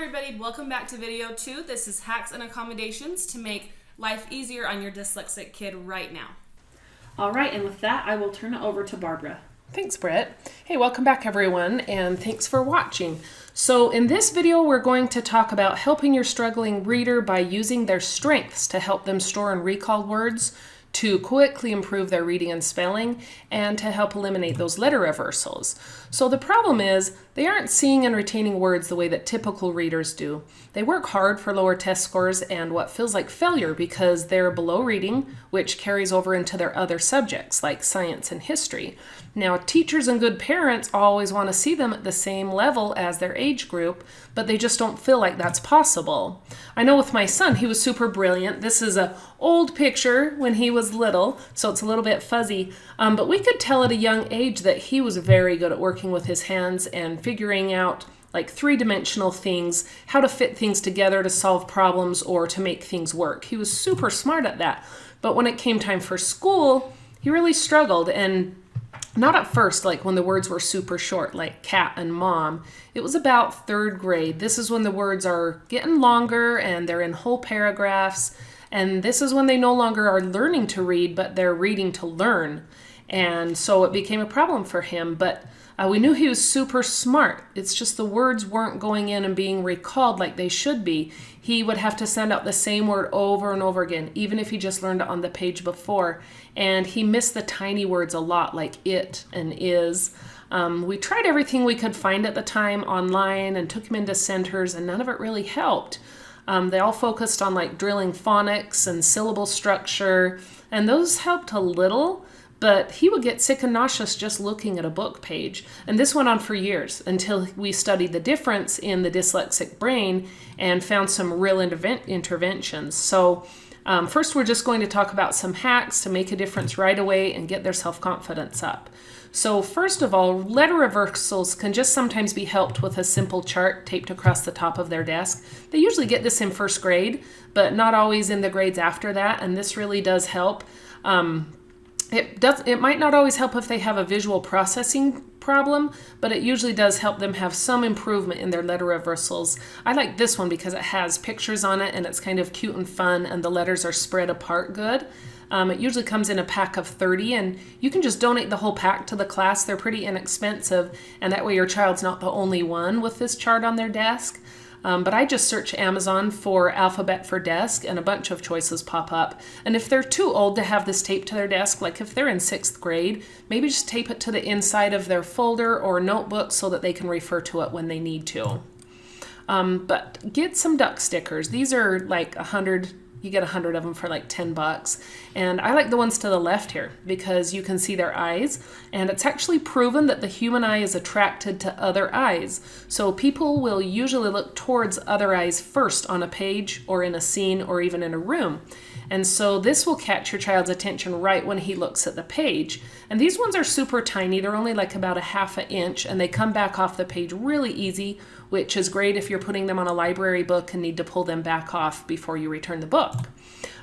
everybody, welcome back to video 2. This is hacks and accommodations to make life easier on your dyslexic kid right now. All right, and with that, I will turn it over to Barbara. Thanks, Britt. Hey, welcome back everyone, and thanks for watching. So in this video, we're going to talk about helping your struggling reader by using their strengths to help them store and recall words, to quickly improve their reading and spelling, and to help eliminate those letter reversals. So the problem is they aren't seeing and retaining words the way that typical readers do. They work hard for lower test scores and what feels like failure because they're below reading, which carries over into their other subjects like science and history. Now, teachers and good parents always want to see them at the same level as their age group, but they just don't feel like that's possible. I know with my son, he was super brilliant. This is an old picture when he was little, so it's a little bit fuzzy, but we could tell at a young age that he was very good at working with his hands and figuring out like three-dimensional things, how to fit things together to solve problems or to make things work. He was super smart at that. But when it came time for school, he really struggled, and not at first, like when the words were super short, like cat and mom. It was about third grade. This is when the words are getting longer and they're in whole paragraphs. And this is when they no longer are learning to read, but they're reading to learn. And so it became a problem for him. But we knew he was super smart. It's just the words weren't going in and being recalled like they should be. He would have to send out the same word over and over again, even if he just learned it on the page before. And he missed the tiny words a lot, like it and is. We tried everything we could find at the time online and took him into centers, and none of it really helped. They all focused on like drilling phonics and syllable structure, and those helped a little. But he would get sick and nauseous just looking at a book page. And this went on for years until we studied the difference in the dyslexic brain and found some real interventions. So first, we're just going to talk about some hacks to make a difference right away and get their self-confidence up. So first of all, letter reversals can just sometimes be helped with a simple chart taped across the top of their desk. They usually get this in first grade, but not always in the grades after that. And this really does help. It might not always help if they have a visual processing problem, but it usually does help them have some improvement in their letter reversals. I like this one because it has pictures on it and it's kind of cute and fun, and the letters are spread apart good. It usually comes in a pack of 30, and you can just donate the whole pack to the class. They're pretty inexpensive, and that way your child's not the only one with this chart on their desk. But I just search Amazon for alphabet for desk and a bunch of choices pop up. And if they're too old to have this taped to their desk, like if they're in 6th grade, maybe just tape it to the inside of their folder or notebook so that they can refer to it when they need to. But get some duck stickers. These are like 100. You get 100 of them for like $10. And I like the ones to the left here because you can see their eyes. And it's actually proven that the human eye is attracted to other eyes. So people will usually look towards other eyes first on a page or in a scene or even in a room. And so this will catch your child's attention right when he looks at the page. And these ones are super tiny. They're only like about a ½ inch, and they come back off the page really easy, which is great if you're putting them on a library book and need to pull them back off before you return the book.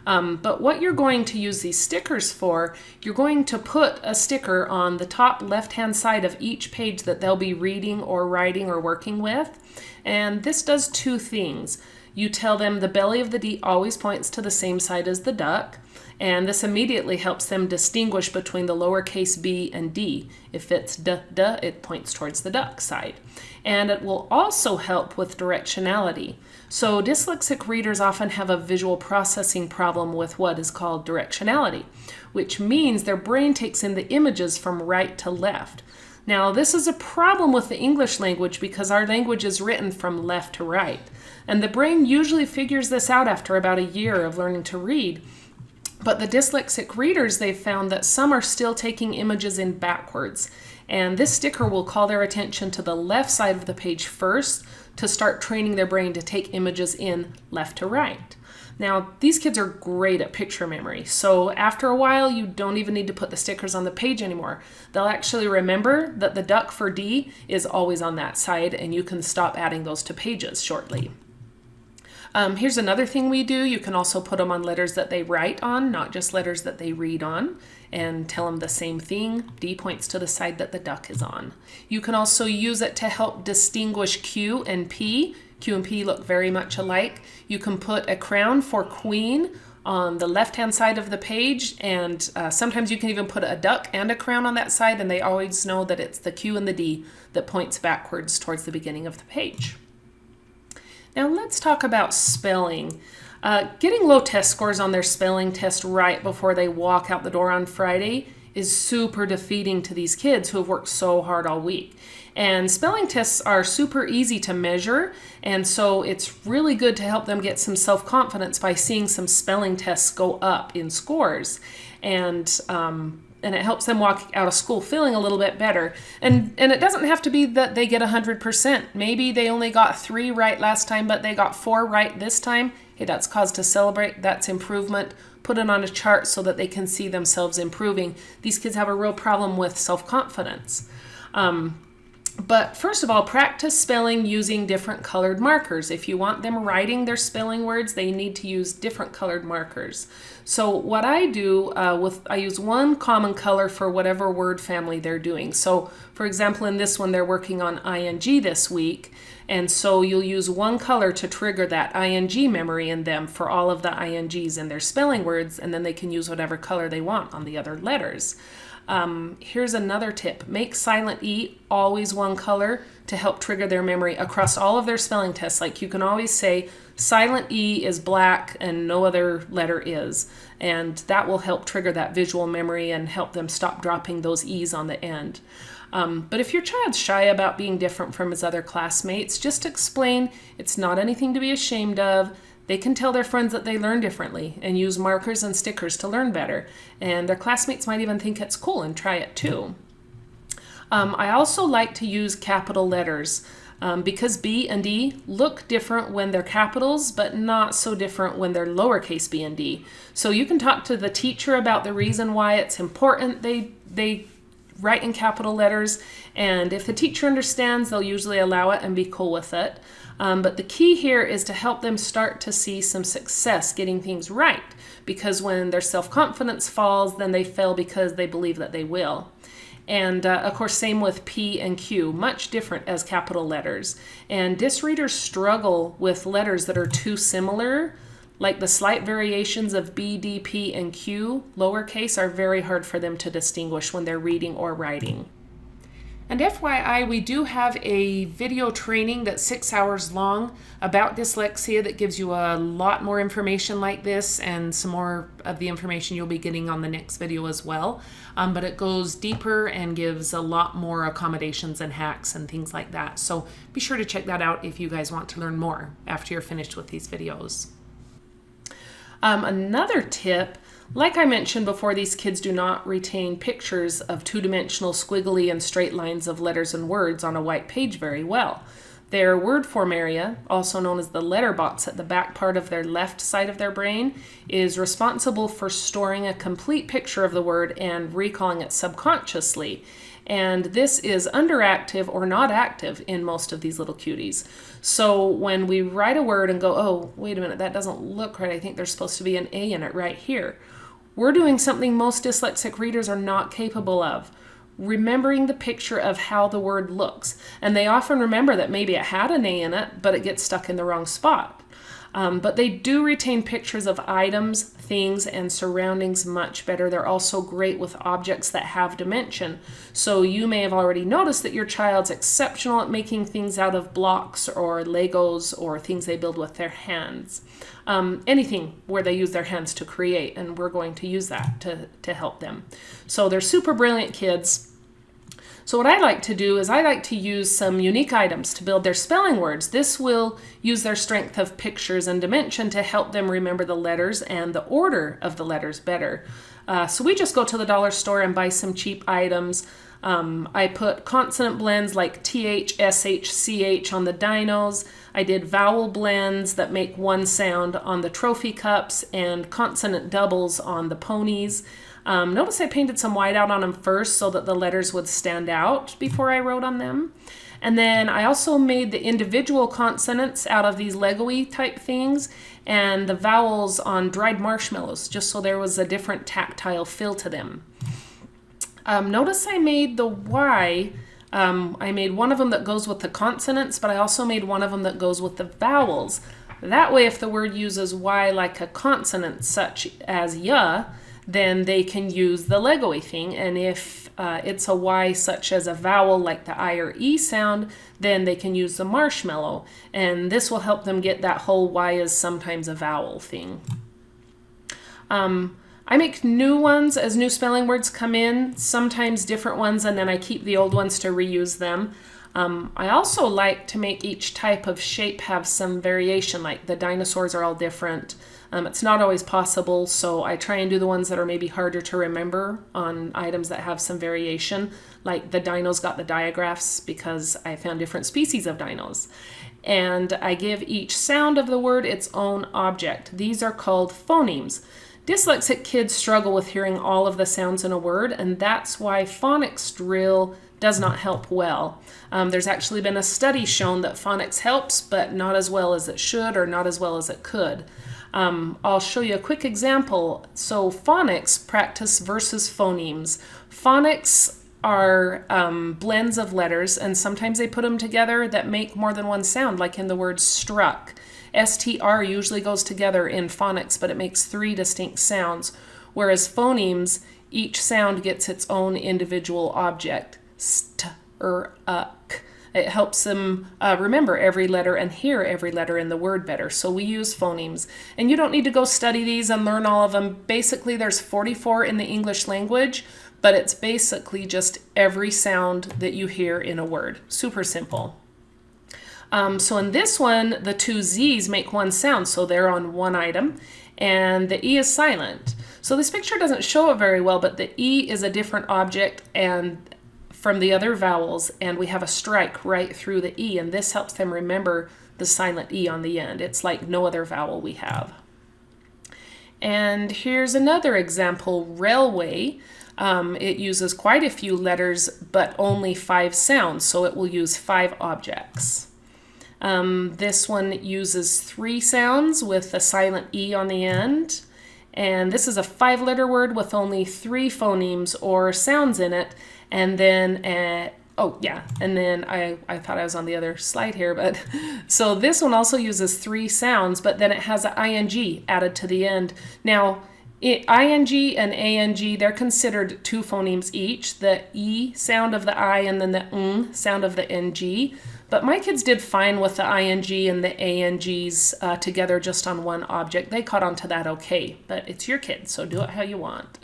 But what you're going to use these stickers for, you're going to put a sticker on the top left-hand side of each page that they'll be reading or writing or working with. And this does two things. You tell them the belly of the D always points to the same side as the duck, and this immediately helps them distinguish between the lowercase b and d. If it's duh, it points towards the duck side. And it will also help with directionality. So dyslexic readers often have a visual processing problem with what is called directionality, which means their brain takes in the images from right to left. Now, this is a problem with the English language because our language is written from left to right. And the brain usually figures this out after about a year of learning to read. But the dyslexic readers, they've found that some are still taking images in backwards. And this sticker will call their attention to the left side of the page first to start training their brain to take images in left to right. Now, these kids are great at picture memory, so after a while, you don't even need to put the stickers on the page anymore. They'll actually remember that the duck for D is always on that side, and you can stop adding those to pages shortly. Here's another thing we do. You can also put them on letters that they write on, not just letters that they read on, and tell them the same thing. D points to the side that the duck is on. You can also use it to help distinguish Q and P. Q and P look very much alike. You can put a crown for queen on the left-hand side of the page, and sometimes you can even put a duck and a crown on that side, and they always know that it's the Q and the D that points backwards towards the beginning of the page. Now let's talk about spelling. Getting low test scores on their spelling test right before they walk out the door on Friday is super defeating to these kids who have worked so hard all week. And spelling tests are super easy to measure, and so it's really good to help them get some self-confidence by seeing some spelling tests go up in scores. And it helps them walk out of school feeling a little bit better. And it doesn't have to be that they get 100%. Maybe they only got 3 right last time, but they got 4 right this time. Hey, that's cause to celebrate. That's improvement. Put it on a chart so that they can see themselves improving. These kids have a real problem with self-confidence. But first of all, practice spelling using different colored markers. If you want them writing their spelling words, they need to use different colored markers. So what I do, I use one common color for whatever word family they're doing. So for example, in this one, they're working on ing this week. And so you'll use one color to trigger that ing memory in them for all of the ings in their spelling words, and then they can use whatever color they want on the other letters. Here's another tip. Make silent E always one color to help trigger their memory across all of their spelling tests. Like you can always say silent E is black and no other letter is. And that will help trigger that visual memory and help them stop dropping those E's on the end. But if your child's shy about being different from his other classmates, just explain it's not anything to be ashamed of. They can tell their friends that they learn differently and use markers and stickers to learn better. And their classmates might even think it's cool and try it too. I also like to use capital letters because B and D look different when they're capitals, but not so different when they're lowercase b and D. So you can talk to the teacher about the reason why it's important they write in capital letters. And if the teacher understands, they'll usually allow it and be cool with it. But the key here is to help them start to see some success getting things right, because when their self-confidence falls, then they fail because they believe that they will. And of course, same with P and Q, much different as capital letters. And DIS readers struggle with letters that are too similar, like the slight variations of B, D, P, and Q, lowercase, are very hard for them to distinguish when they're reading or writing. And FYI, we do have a video training that's 6 hours long about dyslexia that gives you a lot more information like this and some more of the information you'll be getting on the next video as well. But it goes deeper and gives a lot more accommodations and hacks and things like that. So be sure to check that out if you guys want to learn more after you're finished with these videos. Another tip, like I mentioned before, these kids do not retain pictures of two-dimensional squiggly and straight lines of letters and words on a white page very well. Their word form area, also known as the letter box at the back part of their left side of their brain, is responsible for storing a complete picture of the word and recalling it subconsciously. And this is underactive or not active in most of these little cuties. So when we write a word and go, oh, wait a minute, that doesn't look right. I think there's supposed to be an A in it right here. We're doing something most dyslexic readers are not capable of, remembering the picture of how the word looks. And they often remember that maybe it had an A in it, but it gets stuck in the wrong spot. But they do retain pictures of items, things, and surroundings much better. They're also great with objects that have dimension. So you may have already noticed that your child's exceptional at making things out of blocks or Legos or things they build with their hands. Anything where they use their hands to create, and we're going to use that to help them. So they're super brilliant kids. So what I like to do is I like to use some unique items to build their spelling words. This will use their strength of pictures and dimension to help them remember the letters and the order of the letters better. So we just go to the dollar store and buy some cheap items. I put consonant blends like TH, SH, CH on the dinos. I did vowel blends that make one sound on the trophy cups and consonant doubles on the ponies. Notice I painted some white out on them first so that the letters would stand out before I wrote on them. And then I also made the individual consonants out of these Lego-y type things and the vowels on dried marshmallows, just so there was a different tactile feel to them. Notice I made the Y I made one of them that goes with the consonants, but I also made one of them that goes with the vowels. That way, if the word uses Y like a consonant, such as ya, then they can use the Lego-y thing. And if it's a Y such as a vowel like the I or E sound, then they can use the marshmallow. And this will help them get that whole Y is sometimes a vowel thing. I make new ones as new spelling words come in, sometimes different ones, and then I keep the old ones to reuse them. I also like to make each type of shape have some variation, like the dinosaurs are all different. It's not always possible, so I try and do the ones that are maybe harder to remember on items that have some variation, like the dinos got the digraphs because I found different species of dinos. And I give each sound of the word its own object. These are called phonemes. Dyslexic kids struggle with hearing all of the sounds in a word, and that's why phonics drill does not help well. There's actually been a study shown that phonics helps, but not as well as it should or not as well as it could. I'll show you a quick example. So phonics practice versus phonemes. Phonics are blends of letters, and sometimes they put them together that make more than one sound, like in the word struck. STR usually goes together in phonics, but it makes 3 distinct sounds, whereas phonemes, each sound gets its own individual object. St, k. It helps them remember every letter and hear every letter in the word better. So we use phonemes. And you don't need to go study these and learn all of them. Basically, there's 44 in the English language, but it's basically just every sound that you hear in a word. Super simple. So in this one, the 2 Z's make one sound, so they're on one item, and the E is silent. So this picture doesn't show it very well, but the E is a different object and from the other vowels, and we have a strike right through the E, and this helps them remember the silent E on the end. It's like no other vowel we have. And here's another example, railway. It uses quite a few letters, but only 5 sounds, so it will use 5 objects. This one uses 3 sounds with a silent E on the end. And this is a 5-letter word with only 3 phonemes or sounds in it. And then, I thought I was on the other slide here, but so this one also uses 3 sounds, but then it has an ing added to the end. Now, ing and ang, they're considered 2 phonemes each, the E sound of the I and then the ng sound of the ng. But my kids did fine with the ing and the angs together just on one object. They caught on to that okay, but it's your kid, so do it how you want.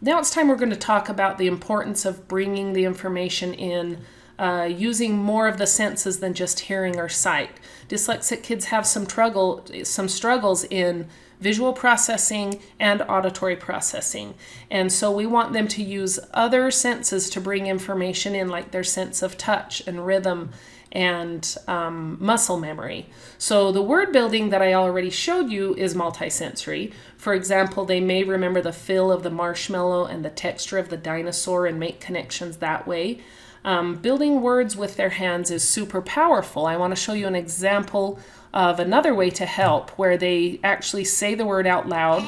Now it's time we're going to talk about the importance of bringing the information in, using more of the senses than just hearing or sight. Dyslexic kids have some struggles in visual processing and auditory processing. And so we want them to use other senses to bring information in, like their sense of touch and rhythm and muscle memory. So the word building that I already showed you is multisensory. For example, they may remember the feel of the marshmallow and the texture of the dinosaur and make connections that way. Building words with their hands is super powerful. I want to show you an example of another way to help where they actually say the word out loud.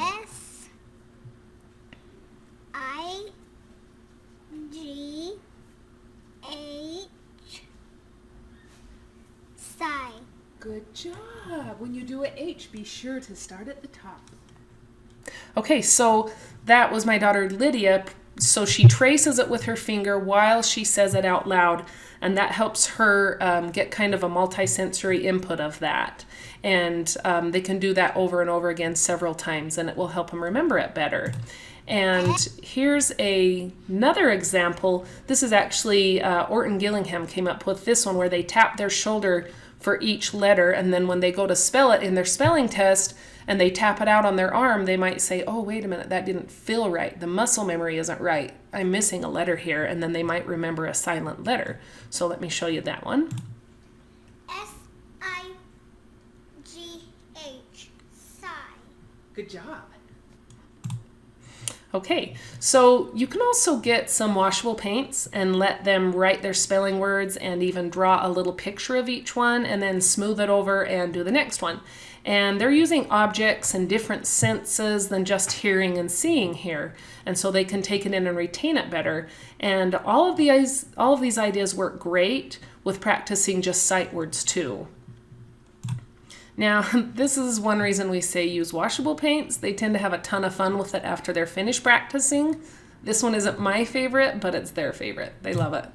S-I-G-H, Good job. When you do a H, be sure to start at the top. Okay, so that was my daughter Lydia. So she traces it with her finger while she says it out loud, and that helps her get kind of a multisensory input of that. And they can do that over and over again several times, and it will help them remember it better. And here's another example. This is actually Orton Gillingham came up with this one where they tap their shoulder for each letter, and then when they go to spell it in their spelling test and they tap it out on their arm, they might say, oh, wait a minute, that didn't feel right. The muscle memory isn't right. I'm missing a letter here, and then they might remember a silent letter. So let me show you that one. S-I-G-H, sigh. Good job. Okay, so you can also get some washable paints and let them write their spelling words and even draw a little picture of each one and then smooth it over and do the next one. And they're using objects and different senses than just hearing and seeing here. And so they can take it in and retain it better. And all of these ideas work great with practicing just sight words too. Now, this is one reason we say use washable paints. They tend to have a ton of fun with it after they're finished practicing. This one isn't my favorite, but it's their favorite. They love it.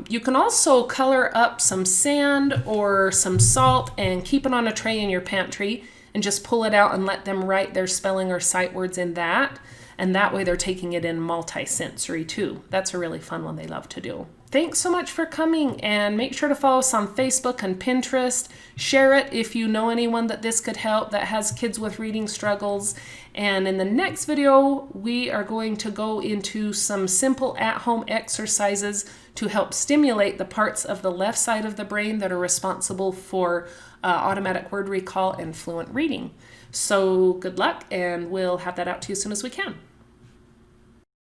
You can also color up some sand or some salt and keep it on a tray in your pantry and just pull it out and let them write their spelling or sight words in that. And that way they're taking it in multi-sensory too. That's a really fun one they love to do. Thanks so much for coming, and make sure to follow us on Facebook and Pinterest. Share it if you know anyone that this could help that has kids with reading struggles. And in the next video, we are going to go into some simple at-home exercises to help stimulate the parts of the left side of the brain that are responsible for automatic word recall and fluent reading. So good luck, and we'll have that out to you as soon as we can.